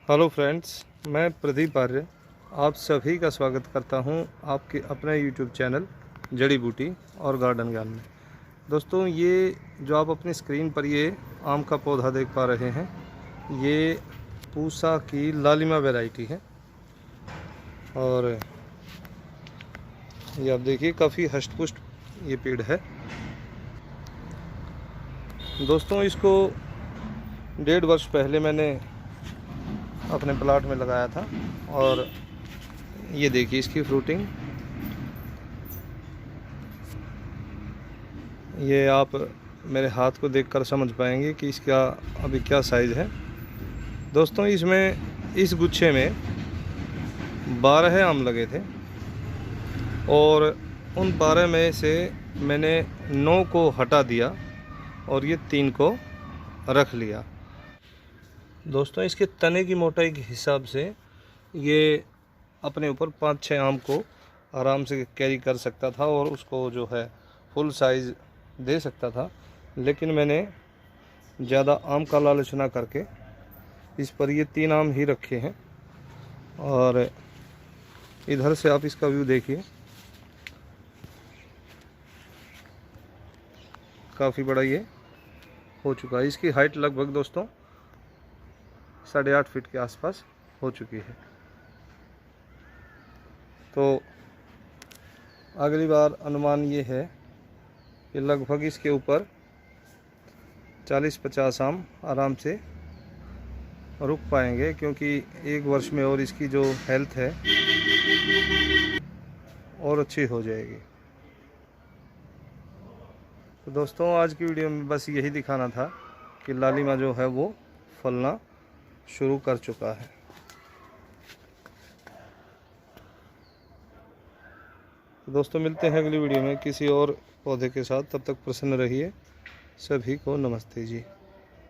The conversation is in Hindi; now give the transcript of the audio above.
हेलो फ्रेंड्स, मैं प्रदीप आर्य आप सभी का स्वागत करता हूं आपके अपने यूट्यूब चैनल जड़ी बूटी और गार्डन ज्ञान में। दोस्तों, ये जो आप अपनी स्क्रीन पर ये आम का पौधा देख पा रहे हैं, ये पूसा की लालिमा वैरायटी है। और ये आप देखिए, काफ़ी हष्ट पुष्ट ये पेड़ है। दोस्तों, इसको 1.5 वर्ष पहले मैंने अपने प्लाट में लगाया था और ये देखिए इसकी फ्रूटिंग। ये आप मेरे हाथ को देखकर समझ पाएंगे कि इसका अभी क्या साइज़ है। दोस्तों, इसमें इस गुच्छे में 12 आम लगे थे और उन 12 में से मैंने 9 को हटा दिया और ये 3 को रख लिया। दोस्तों, इसके तने की मोटाई के हिसाब से ये अपने ऊपर 5-6 आम को आराम से कैरी कर सकता था और उसको जो है फुल साइज़ दे सकता था। लेकिन मैंने ज़्यादा आम का लालच ना करके इस पर ये 3 आम ही रखे हैं। और इधर से आप इसका व्यू देखिए, काफ़ी बड़ा ये हो चुका है। इसकी हाइट लगभग दोस्तों 8.5 फीट के आसपास हो चुकी है। तो अगली बार अनुमान ये है कि लगभग इसके ऊपर 40-50 आम आराम से रुक पाएंगे, क्योंकि 1 वर्ष में और इसकी जो हेल्थ है और अच्छी हो जाएगी। तो दोस्तों, आज की वीडियो में बस यही दिखाना था कि लालिमा जो है वो फलना शुरू कर चुका है। तो दोस्तों, मिलते हैं अगली वीडियो में किसी और पौधे के साथ। तब तक प्रसन्न रहिए। सभी को नमस्ते जी।